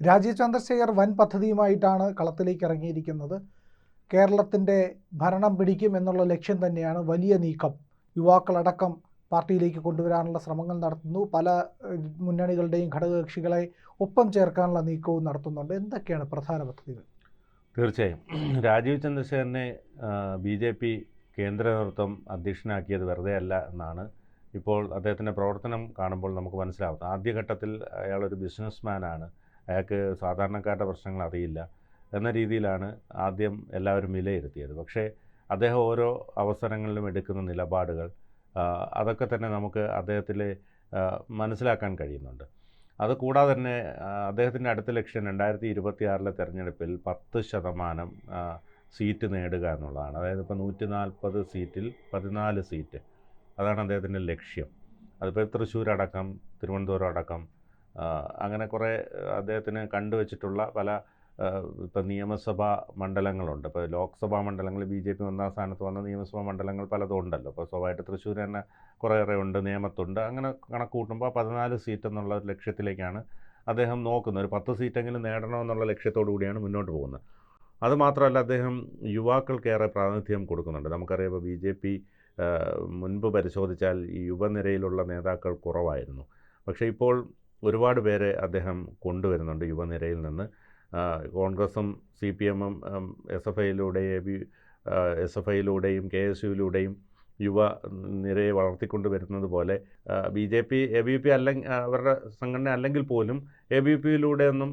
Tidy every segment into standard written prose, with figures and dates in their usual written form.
രാജീവ് ചന്ദ്രശേഖർ വൻ പദ്ധതിയുമായിട്ടാണ് കളത്തിലേക്ക് ഇറങ്ങിയിരിക്കുന്നത്. കേരളത്തിൻ്റെ ഭരണം പിടിക്കും എന്നുള്ള ലക്ഷ്യം തന്നെയാണ് വലിയ നീക്കം. യുവാക്കളടക്കം പാർട്ടിയിലേക്ക് കൊണ്ടുവരാനുള്ള ശ്രമങ്ങൾ നടത്തുന്നു. പല മുന്നണികളുടെയും ഘടകകക്ഷികളെ ഒപ്പം ചേർക്കാനുള്ള നീക്കവും നടത്തുന്നുണ്ട്. എന്തൊക്കെയാണ് പ്രധാന പദ്ധതികൾ? തീർച്ചയായും രാജീവ് ചന്ദ്രശേഖരനെ BJP കേന്ദ്ര നേതൃത്വം അധ്യക്ഷനാക്കിയത് വെറുതെ അല്ല എന്നാണ് ഇപ്പോൾ അദ്ദേഹത്തിൻ്റെ പ്രവർത്തനം കാണുമ്പോൾ നമുക്ക് മനസ്സിലാവുന്നത്. ആദ്യഘട്ടത്തിൽ അയാളൊരു ബിസിനസ്മാനാണ്, അയാൾക്ക് സാധാരണക്കാരുടെ പ്രശ്നങ്ങൾ അറിയില്ല എന്ന രീതിയിലാണ് ആദ്യം എല്ലാവരും വിലയിരുത്തിയത്. പക്ഷേ അദ്ദേഹം ഓരോ അവസരങ്ങളിലും എടുക്കുന്ന നിലപാടുകൾ അതൊക്കെ തന്നെ നമുക്ക് അദ്ദേഹത്തിൽ മനസ്സിലാക്കാൻ കഴിയുന്നുണ്ട്. അതുകൂടാതെ തന്നെ അദ്ദേഹത്തിൻ്റെ അടുത്ത ലക്ഷ്യം 2026 തെരഞ്ഞെടുപ്പിൽ 10% സീറ്റ് നേടുക എന്നുള്ളതാണ്. അതായത് ഇപ്പോൾ 140 സീറ്റിൽ 14 സീറ്റ്, അതാണ് അദ്ദേഹത്തിൻ്റെ ലക്ഷ്യം. അതിപ്പോൾ തൃശ്ശൂരടക്കം തിരുവനന്തപുരം അടക്കം അങ്ങനെ കുറേ അദ്ദേഹത്തിന് കണ്ടുവച്ചിട്ടുള്ള പല ഇപ്പോൾ നിയമസഭാ മണ്ഡലങ്ങളുണ്ട്. ഇപ്പോൾ ലോക്സഭാ മണ്ഡലങ്ങൾ BJP ഒന്നാം സ്ഥാനത്ത് വന്ന നിയമസഭാ മണ്ഡലങ്ങൾ പലതും ഉണ്ടല്ലോ. അപ്പോൾ സ്വാഭാവികമായിട്ട് തൃശ്ശൂർ തന്നെ കുറേയേറെ ഉണ്ട്, നേമത്തുണ്ട്. അങ്ങനെ കണക്ക് കൂട്ടുമ്പോൾ 14 സീറ്റ് എന്നുള്ള ഒരു ലക്ഷ്യത്തിലേക്കാണ് അദ്ദേഹം നോക്കുന്നത്. ഒരു 10 സീറ്റെങ്കിലും നേടണമെന്നുള്ള ലക്ഷ്യത്തോടു കൂടിയാണ് മുന്നോട്ട് പോകുന്നത്. അതുമാത്രമല്ല, അദ്ദേഹം യുവാക്കൾക്കേറെ പ്രാതിനിധ്യം കൊടുക്കുന്നുണ്ട്. നമുക്കറിയാം ഇപ്പോൾ BJP മുൻപ് പരിശോധിച്ചാൽ ഈ യുവനിരയിലുള്ള നേതാക്കൾ കുറവായിരുന്നു. പക്ഷേ ഇപ്പോൾ ഒരുപാട് പേരെ അദ്ദേഹം കൊണ്ടുവരുന്നുണ്ട് യുവനിരയിൽ നിന്ന്. കോൺഗ്രസും CPM-ഉം SFIയിലൂടെയും KSUവിലൂടെയും യുവ നിരയെ വളർത്തിക്കൊണ്ട് വരുന്നത് പോലെ BJP ABVP അല്ലെങ്കിൽ അവരുടെ സംഘടന അല്ലെങ്കിൽ പോലും ABVPയിലൂടെയൊന്നും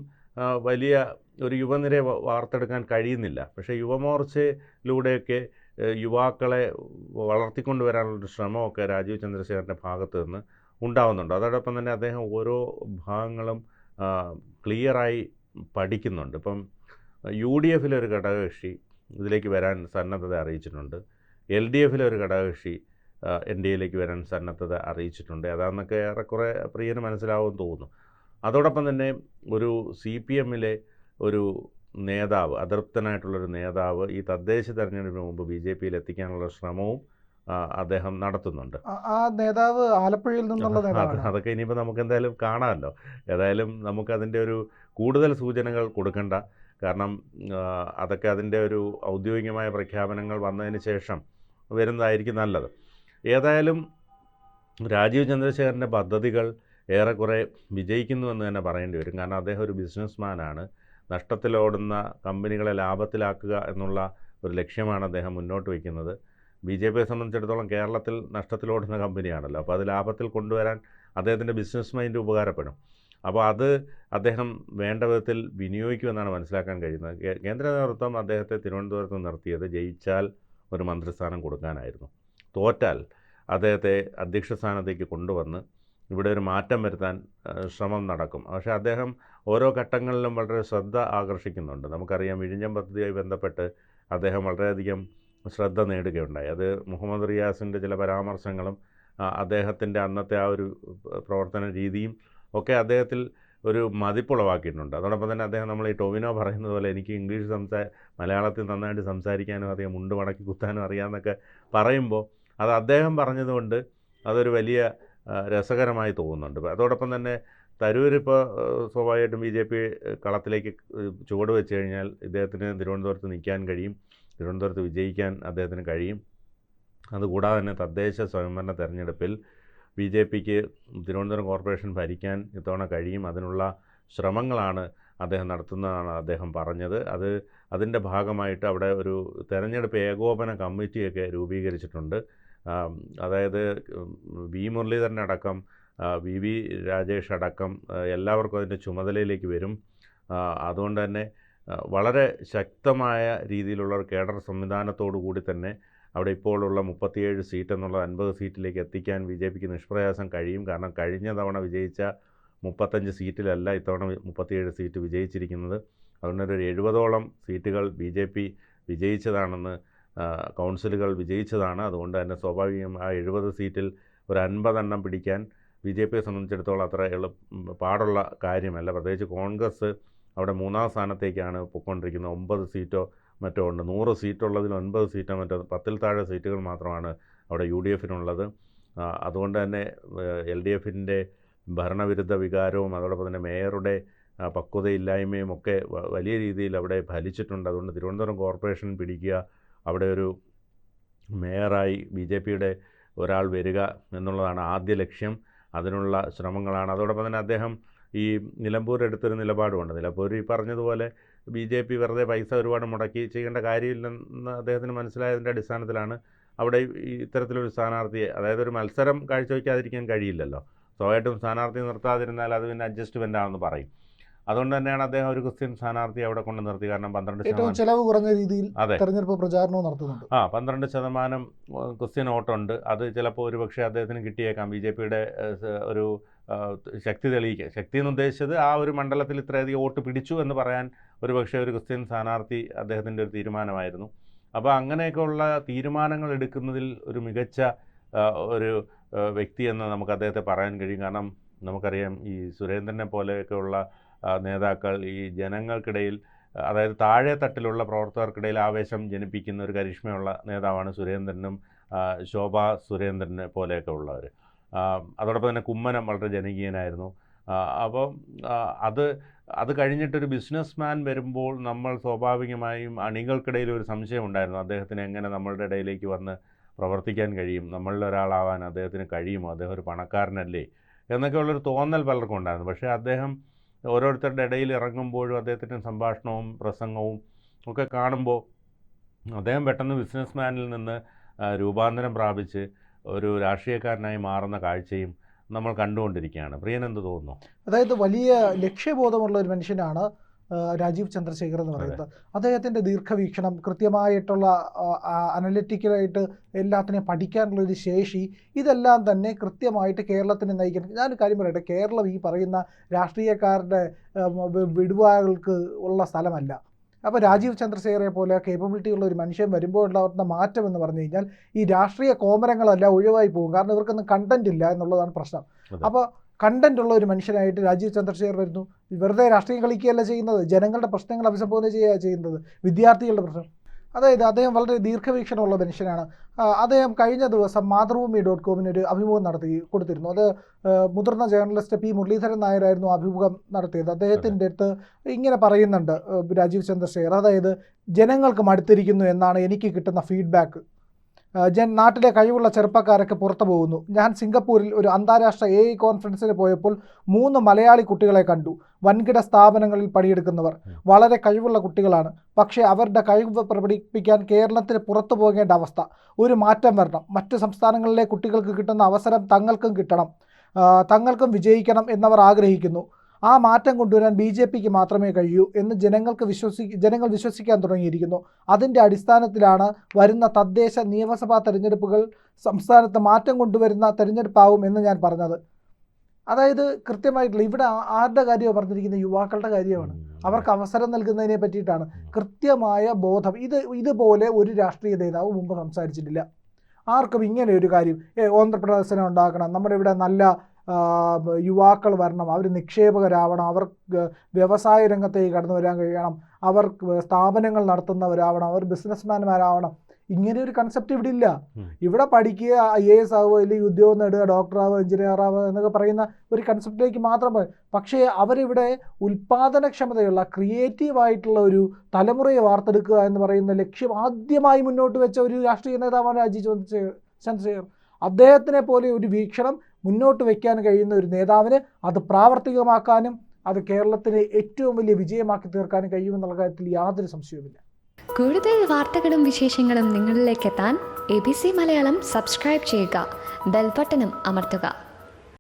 വലിയ ഒരു യുവനിരയെ വാർത്തെടുക്കാൻ കഴിയുന്നില്ല. പക്ഷേ യുവമോർച്ചയിലൂടെയൊക്കെ യുവാക്കളെ വളർത്തിക്കൊണ്ടുവരാനുള്ളൊരു ശ്രമമൊക്കെ രാജീവ് ചന്ദ്രശേഖരൻ്റെ ഭാഗത്ത് നിന്ന് ഉണ്ടാവുന്നുണ്ട്. അതോടൊപ്പം തന്നെ അദ്ദേഹം ഓരോ ഭാഗങ്ങളും ക്ലിയറായി പഠിക്കുന്നുണ്ട്. ഇപ്പം UDF-ലെ ഘടകകക്ഷി ഇതിലേക്ക് വരാൻ സന്നദ്ധത അറിയിച്ചിട്ടുണ്ട്. LDF-ലെ ഘടകകക്ഷി NDA-യിലേക്ക് വരാൻ സന്നദ്ധത അറിയിച്ചിട്ടുണ്ട്. അതാണെന്നൊക്കെ ഏറെക്കുറെ പ്രിയന് മനസ്സിലാവുമെന്ന് തോന്നുന്നു. അതോടൊപ്പം തന്നെ ഒരു CPM-ലെ ഒരു നേതാവ്, അതൃപ്തനായിട്ടുള്ളൊരു നേതാവ് ഈ തദ്ദേശ തെരഞ്ഞെടുപ്പിന് മുമ്പ് BJP-യിൽ എത്തിക്കാനുള്ള ശ്രമവും അദ്ദേഹം നടത്തുന്നുണ്ട്. ആ നേതാവ് ആലപ്പുഴയിൽ നിന്നുള്ള നേതാവാണ്. അതൊക്കെ ഇനിയിപ്പോൾ നമുക്ക് എന്തായാലും കാണാമല്ലോ. ഏതായാലും നമുക്കതിൻ്റെ ഒരു കൂടുതൽ സൂചനകൾ കൊടുക്കണ്ട. കാരണം അതൊക്കെ അതിൻ്റെ ഒരു ഔദ്യോഗികമായ പ്രഖ്യാപനങ്ങൾ വന്നതിന് ശേഷം വരുന്നതായിരിക്കും നല്ലത്. ഏതായാലും രാജീവ് ചന്ദ്രശേഖരൻ്റെ പദ്ധതികൾ ഏറെക്കുറെ വിജയിക്കുന്നുവെന്ന് തന്നെ പറയേണ്ടി വരും. കാരണം അദ്ദേഹം ഒരു ബിസിനസ്മാനാണ്. നഷ്ടത്തിലോടുന്ന കമ്പനികളെ ലാഭത്തിലാക്കുക എന്നുള്ള ഒരു ലക്ഷ്യമാണ് അദ്ദേഹം മുന്നോട്ട് വയ്ക്കുന്നത്. BJPയെ സംബന്ധിച്ചിടത്തോളം കേരളത്തിൽ നഷ്ടത്തിലോടുന്ന കമ്പനിയാണല്ലോ. അപ്പോൾ അത് ലാഭത്തിൽ കൊണ്ടുവരാൻ അദ്ദേഹത്തിൻ്റെ ബിസിനസ് മൈൻഡ് ഉപകാരപ്പെടും. അപ്പോൾ അത് അദ്ദേഹം വേണ്ട വിധത്തിൽ വിനിയോഗിക്കുമെന്നാണ് മനസ്സിലാക്കാൻ കഴിയുന്നത്. കേന്ദ്ര നേതൃത്വം അദ്ദേഹത്തെ തിരുവനന്തപുരത്ത് നിർത്തിയത് ജയിച്ചാൽ ഒരു മന്ത്രിസ്ഥാനം കൊടുക്കാനായിരുന്നു. തോറ്റാൽ അദ്ദേഹത്തെ അധ്യക്ഷ സ്ഥാനത്തേക്ക് കൊണ്ടുവന്ന് ഇവിടെ ഒരു മാറ്റം വരുത്താൻ ശ്രമം നടക്കും. പക്ഷേ അദ്ദേഹം ഓരോ ഘട്ടങ്ങളിലും വളരെ ശ്രദ്ധ ആകർഷിക്കുന്നുണ്ട്. നമുക്കറിയാം, വിഴിഞ്ഞം പദ്ധതിയുമായി ബന്ധപ്പെട്ട് അദ്ദേഹം വളരെയധികം ശ്രദ്ധ നേടുകയുണ്ടായി. അത് മുഹമ്മദ് റിയാസിൻ്റെ ചില പരാമർശങ്ങളും അദ്ദേഹത്തിൻ്റെ അന്നത്തെ ആ ഒരു പ്രവർത്തന രീതിയും ഒക്കെ അദ്ദേഹത്തിൽ ഒരു മതിപ്പുളവാക്കിയിട്ടുണ്ട്. അതോടൊപ്പം തന്നെ അദ്ദേഹം നമ്മൾ ഈ ടൊവിനോ പറയുന്നത് പോലെ എനിക്ക് ഇംഗ്ലീഷ് മലയാളത്തിൽ നന്നായിട്ട് സംസാരിക്കാനും അറിയാം, മുണ്ട് മടക്കി കുത്താനും അറിയാമെന്നൊക്കെ പറയുമ്പോൾ അത് അദ്ദേഹം പറഞ്ഞതുകൊണ്ട് അതൊരു വലിയ രസകരമായി തോന്നുന്നുണ്ട്. അതോടൊപ്പം തന്നെ തരൂരിപ്പോൾ സ്വാഭാവികമായിട്ടും BJP കളത്തിലേക്ക് ചുവട് വെച്ച് കഴിഞ്ഞാൽ ഇദ്ദേഹത്തിന് തിരുവനന്തപുരത്ത് നിൽക്കാൻ കഴിയും, തിരുവനന്തപുരത്ത് വിജയിക്കാൻ അദ്ദേഹത്തിന് കഴിയും. അതുകൂടാതെ തന്നെ തദ്ദേശ സ്വയംഭരണ തെരഞ്ഞെടുപ്പിൽ BJPക്ക് തിരുവനന്തപുരം കോർപ്പറേഷൻ ഭരിക്കാൻ ഇത്തവണ കഴിയും. അതിനുള്ള ശ്രമങ്ങളാണ് അദ്ദേഹം നടത്തുന്നതാണ് അദ്ദേഹം പറഞ്ഞത്. അതിൻ്റെ ഭാഗമായിട്ട് അവിടെ ഒരു തെരഞ്ഞെടുപ്പ് ഏകോപന കമ്മിറ്റിയൊക്കെ രൂപീകരിച്ചിട്ടുണ്ട്. അതായത് V. മുരളീധരനടക്കം VV രാജേഷ് അടക്കം എല്ലാവർക്കും അതിൻ്റെ ചുമതലയിലേക്ക് വരും. അതുകൊണ്ട് തന്നെ വളരെ ശക്തമായ രീതിയിലുള്ള ഒരു കേഡർ സംവിധാനത്തോടു കൂടി തന്നെ അവിടെ ഇപ്പോഴുള്ള 37 സീറ്റ് എന്നുള്ളത് 50 സീറ്റിലേക്ക് എത്തിക്കാൻ BJPക്ക് നിഷ്പ്രയാസം കഴിയും. കാരണം കഴിഞ്ഞ തവണ വിജയിച്ച 35 സീറ്റിലല്ല ഇത്തവണ 37 സീറ്റ് വിജയിച്ചിരിക്കുന്നത്. അതുകൊണ്ട് ഒരു 70ഓളം സീറ്റുകൾ BJP വിജയിച്ചതാണെന്ന് കൗൺസിലുകൾ വിജയിച്ചതാണ്. അതുകൊണ്ട് തന്നെ സ്വാഭാവികം ആ 70 സീറ്റിൽ ഒരു 50 എണ്ണം പിടിക്കാൻ BJPയെ സംബന്ധിച്ചിടത്തോളം അത്ര പാടുള്ള കാര്യമല്ല. പ്രത്യേകിച്ച് കോൺഗ്രസ് അവിടെ 3-ാം സ്ഥാനത്തേക്കാണ് പോയിക്കൊണ്ടിരിക്കുന്നത്. 9 സീറ്റോ മറ്റോ ഉണ്ട്. 100 സീറ്റുള്ളതിൽ 9 സീറ്റോ മറ്റോ 10-ൽ താഴെ സീറ്റുകൾ മാത്രമാണ് അവിടെ UDF-നുള്ളത്. അതുകൊണ്ട് തന്നെ LDF-ൻ്റെ ഭരണവിരുദ്ധ വികാരവും അതോടൊപ്പം തന്നെ മേയറുടെ പക്വതയില്ലായ്മയും ഒക്കെ വലിയ രീതിയിൽ അവിടെ ഫലിച്ചിട്ടുണ്ട്. അതുകൊണ്ട് തിരുവനന്തപുരം കോർപ്പറേഷൻ പിടിക്കുക, അവിടെ ഒരു മേയറായി BJPയുടെ ഒരാൾ വരിക എന്നുള്ളതാണ് ആദ്യ ലക്ഷ്യം. അതിനുള്ള ശ്രമങ്ങളാണ്. അതോടൊപ്പം തന്നെ അദ്ദേഹം ഈ നിലമ്പൂർ എടുത്തൊരു നിലപാടുമുണ്ട്. നിലമ്പൂർ ഈ പറഞ്ഞതുപോലെ BJP വെറുതെ പൈസ ഒരുപാട് മുടക്കി ചെയ്യേണ്ട കാര്യമില്ലെന്ന് അദ്ദേഹത്തിന് മനസ്സിലായതിൻ്റെ അടിസ്ഥാനത്തിലാണ് അവിടെ ഇത്തരത്തിലൊരു സ്ഥാനാർത്ഥിയെ, അതായത് ഒരു മത്സരം കാഴ്ചവെക്കാതിരിക്കാൻ കഴിയില്ലല്ലോ. സ്വാഭാവികമായിട്ടും സ്ഥാനാർത്ഥി നിർത്താതിരുന്നാൽ അത് പിന്നെ അഡ്ജസ്റ്റ്മെൻ്റ് ആണെന്ന് പറയും. അതുകൊണ്ട് തന്നെയാണ് അദ്ദേഹം ഒരു ക്രിസ്ത്യൻ സ്ഥാനാർത്ഥി അവിടെ കൊണ്ട് നിർത്തി. കാരണം 12% ചെലവ് കുറഞ്ഞ രീതിയിൽ തെരഞ്ഞെടുപ്പ് പ്രചാരണവും നടത്തുന്നുണ്ട്. 12% ക്രിസ്ത്യൻ വോട്ടുണ്ട്. അത് ചിലപ്പോൾ ഒരുപക്ഷെ അദ്ദേഹത്തിന് കിട്ടിയേക്കാം. BJPയുടെ ഒരു ശക്തി തെളിയിക്കുക, ശക്തി എന്ന് ഉദ്ദേശിച്ചത് ആ ഒരു മണ്ഡലത്തിൽ ഇത്രയധികം വോട്ട് പിടിച്ചു എന്ന് പറയാൻ ഒരുപക്ഷെ ഒരു ക്രിസ്ത്യൻ സ്ഥാനാർത്ഥി അദ്ദേഹത്തിൻ്റെ ഒരു തീരുമാനമായിരുന്നു. അപ്പോൾ അങ്ങനെയൊക്കെയുള്ള തീരുമാനങ്ങൾ എടുക്കുന്നതിൽ ഒരു മികച്ച ഒരു വ്യക്തിയെന്ന് നമുക്ക് അദ്ദേഹത്തെ പറയാൻ കഴിയും. കാരണം നമുക്കറിയാം, ഈ സുരേന്ദ്രനെ പോലെയൊക്കെയുള്ള നേതാക്കൾ ഈ ജനങ്ങൾക്കിടയിൽ, അതായത് താഴെ തട്ടിലുള്ള പ്രവർത്തകർക്കിടയിൽ ആവേശം ജനിപ്പിക്കുന്ന ഒരു കരിഷ്മയുള്ള നേതാവാണ് സുരേന്ദ്രനും ശോഭ സുരേന്ദ്രനെ പോലെയൊക്കെ ഉള്ളവർ. അതോടൊപ്പം തന്നെ കുമ്മനം വളരെ ജനകീയനായിരുന്നു. അപ്പോൾ അത് കഴിഞ്ഞിട്ടൊരു ബിസിനസ് മാൻ വരുമ്പോൾ നമ്മൾ സ്വാഭാവികമായും അണികൾക്കിടയിൽ ഒരു സംശയം ഉണ്ടായിരുന്നു, അദ്ദേഹത്തിന് എങ്ങനെ നമ്മളുടെ ഇടയിലേക്ക് വന്ന് പ്രവർത്തിക്കാൻ കഴിയും, നമ്മളിൽ ഒരാളാവാൻ അദ്ദേഹത്തിന് കഴിയുമോ, അദ്ദേഹം ഒരു പണക്കാരനല്ലേ എന്നൊക്കെ ഉള്ളൊരു തോന്നൽ പലർക്കും ഉണ്ടായിരുന്നു. പക്ഷേ അദ്ദേഹം ഓരോരുത്തരുടെ ഇടയിൽ ഇറങ്ങുമ്പോഴും അദ്ദേഹത്തിൻ്റെ സംഭാഷണവും പ്രസംഗവും ഒക്കെ കാണുമ്പോൾ അദ്ദേഹം പെട്ടെന്ന് ബിസിനസ് മാനിൽ നിന്ന് രൂപാന്തരം പ്രാപിച്ച് ഒരു രാഷ്ട്രീയക്കാരനായി മാറുന്ന കാഴ്ചയും നമ്മൾ കണ്ടുകൊണ്ടിരിക്കുകയാണ്. പ്രിയൻ എന്ത് തോന്നുന്നു? അതായത് വലിയ ലക്ഷ്യബോധമുള്ള ഒരു മനുഷ്യനാണ് രാജീവ് ചന്ദ്രശേഖർ എന്ന് പറയുന്നത്. അദ്ദേഹത്തിൻ്റെ ദീർഘവീക്ഷണം, കൃത്യമായിട്ടുള്ള അനലിറ്റിക്കലായിട്ട് എല്ലാത്തിനെയും പഠിക്കാനുള്ള ഒരു ശേഷി, ഇതെല്ലാം തന്നെ കൃത്യമായിട്ട് കേരളത്തിനെ നയിക്കാൻ. ഞാനൊരു കാര്യം പറയട്ടെ, കേരളം ഈ പറയുന്ന രാഷ്ട്രീയക്കാരുടെ വിടുവാകൾക്ക് ഉള്ള സ്ഥലമല്ല. അപ്പോൾ രാജീവ് ചന്ദ്രശേഖരെ പോലെ കേപ്പബിലിറ്റി ഉള്ള ഒരു മനുഷ്യൻ വരുമ്പോൾ ഉണ്ടാകുന്ന മാറ്റം എന്ന് പറഞ്ഞു കഴിഞ്ഞാൽ ഈ രാഷ്ട്രീയ കോമരങ്ങളെല്ലാം ഒഴിവായി പോകും. കാരണം ഇവർക്കൊന്നും കണ്ടന്റ് ഇല്ല എന്നുള്ളതാണ് പ്രശ്നം. അപ്പോൾ കണ്ടന്റ് ഉള്ള ഒരു മനുഷ്യനായിട്ട് രാജീവ് ചന്ദ്രശേഖർ വരുന്നു. വെറുതെ രാഷ്ട്രീയം കളിക്കുകയല്ല ചെയ്യുന്നത്, ജനങ്ങളുടെ പ്രശ്നങ്ങൾ അഭിസംബോധന ചെയ്യുകയാണ് ചെയ്യുന്നത്, വിദ്യാർത്ഥികളുടെ പ്രശ്നം. അതായത് അദ്ദേഹം വളരെ ദീർഘവീക്ഷണമുള്ള മനുഷ്യനാണ്. അദ്ദേഹം കഴിഞ്ഞ ദിവസം മാതൃഭൂമി.com ഒരു അഭിമുഖം കൊടുത്തിരുന്നു. അത് മുതിർന്ന ജേർണലിസ്റ്റ് P. മുരളീധരൻ നായരായിരുന്നു അഭിമുഖം നടത്തിയത്. അദ്ദേഹത്തിൻ്റെ അടുത്ത് ഇങ്ങനെ പറയുന്നുണ്ട് രാജീവ് ചന്ദ്രശേഖർ, അതായത് ജനങ്ങൾക്ക് മടുത്തിരിക്കുന്നു എന്നാണ് എനിക്ക് കിട്ടുന്ന ഫീഡ്ബാക്ക്. നാട്ടിലെ കഴിവുള്ള ചെറുപ്പക്കാരൊക്കെ പുറത്തു പോകുന്നു. ഞാൻ സിംഗപ്പൂരിൽ ഒരു അന്താരാഷ്ട്ര AI കോൺഫറൻസിന് പോയപ്പോൾ 3 മലയാളി കുട്ടികളെ കണ്ടു. വൻകിട സ്ഥാപനങ്ങളിൽ പണിയെടുക്കുന്നവർ, വളരെ കഴിവുള്ള കുട്ടികളാണ്. പക്ഷേ അവരുടെ കഴിവ് പ്രകടിപ്പിക്കാൻ കേരളത്തിന് പുറത്തു പോകേണ്ട അവസ്ഥ. ഒരു മാറ്റം വരണം. മറ്റ് സംസ്ഥാനങ്ങളിലെ കുട്ടികൾക്ക് കിട്ടുന്ന അവസരം തങ്ങൾക്കും കിട്ടണം, തങ്ങൾക്കും വിജയിക്കണം എന്നവർ ആഗ്രഹിക്കുന്നു. ആ മാറ്റം കൊണ്ടുവരാൻ BJPക്ക് മാത്രമേ കഴിയൂ എന്ന് ജനങ്ങൾ വിശ്വസിക്കാൻ തുടങ്ങിയിരിക്കുന്നു. അതിൻ്റെ അടിസ്ഥാനത്തിലാണ് വരുന്ന തദ്ദേശ നിയമസഭാ തെരഞ്ഞെടുപ്പുകൾ സംസ്ഥാനത്ത് മാറ്റം കൊണ്ടുവരുന്ന തെരഞ്ഞെടുപ്പാവും എന്ന് ഞാൻ പറഞ്ഞത്. അതായത് കൃത്യമായിട്ടുള്ള ഇവിടെ ആരുടെ കാര്യമാണ് പറഞ്ഞിരിക്കുന്നത്? യുവാക്കളുടെ കാര്യമാണ്. അവർക്ക് അവസരം നൽകുന്നതിനെ പറ്റിയിട്ടാണ് കൃത്യമായ ബോധം. ഇതുപോലെ ഒരു രാഷ്ട്രീയ നേതാവ് മുമ്പ് സംസാരിച്ചിട്ടില്ല. ആർക്കും ഇങ്ങനെ ഒരു കാര്യം ഓന്ത്രപ്രദർശനം ഉണ്ടാക്കണം, നമ്മുടെ ഇവിടെ നല്ല യുവാക്കൾ വരണം, അവർ നിക്ഷേപകരാവണം, അവർ വ്യവസായ രംഗത്തേക്ക് കടന്നു വരാൻ കഴിയണം, അവർ സ്ഥാപനങ്ങൾ നടത്തുന്നവരാവണം, അവർ ബിസിനസ്മാൻമാരാവണം. ഇങ്ങനെ ഒരു കൺസെപ്റ്റ് ഇവിടെ ഇല്ല. ഇവിടെ പഠിക്കുക, IAS ആവുക, അല്ലെങ്കിൽ ഉദ്യോഗം നേടുക, ഡോക്ടറാവുക, എഞ്ചിനീയർ ആവുക എന്നൊക്കെ പറയുന്ന ഒരു കൺസെപ്റ്റിലേക്ക് മാത്രം പോയി. പക്ഷേ അവരിവിടെ ഉൽപ്പാദനക്ഷമതയുള്ള ക്രിയേറ്റീവായിട്ടുള്ള ഒരു തലമുറയെ വാർത്തെടുക്കുക എന്ന് പറയുന്ന ലക്ഷ്യം ആദ്യമായി മുന്നോട്ട് വെച്ച ഒരു രാഷ്ട്രീയ നേതാവാണ് രാജീവ് ചന്ദ്രശേഖർ. അദ്ദേഹത്തിനെ പോലെ ഒരു വീക്ഷണം മുന്നോട്ട് വയ്ക്കാൻ കഴിയുന്ന ഒരു നേതാവിന് അത് പ്രാവർത്തികമാക്കാനും അത് കേരളത്തിലെ ഏറ്റവും വലിയ വിജയമാക്കി തീർക്കാനും കഴിയുമെന്നുള്ള കാര്യത്തിൽ യാതൊരു സംശയവുമില്ല. കൂടുതൽ വാർത്തകളും വിശേഷങ്ങളും നിങ്ങളിലേക്ക് എത്താൻ ABC മലയാളം സബ്സ്ക്രൈബ് ചെയ്യുക, ബെൽ ബട്ടണും അമർത്തുക.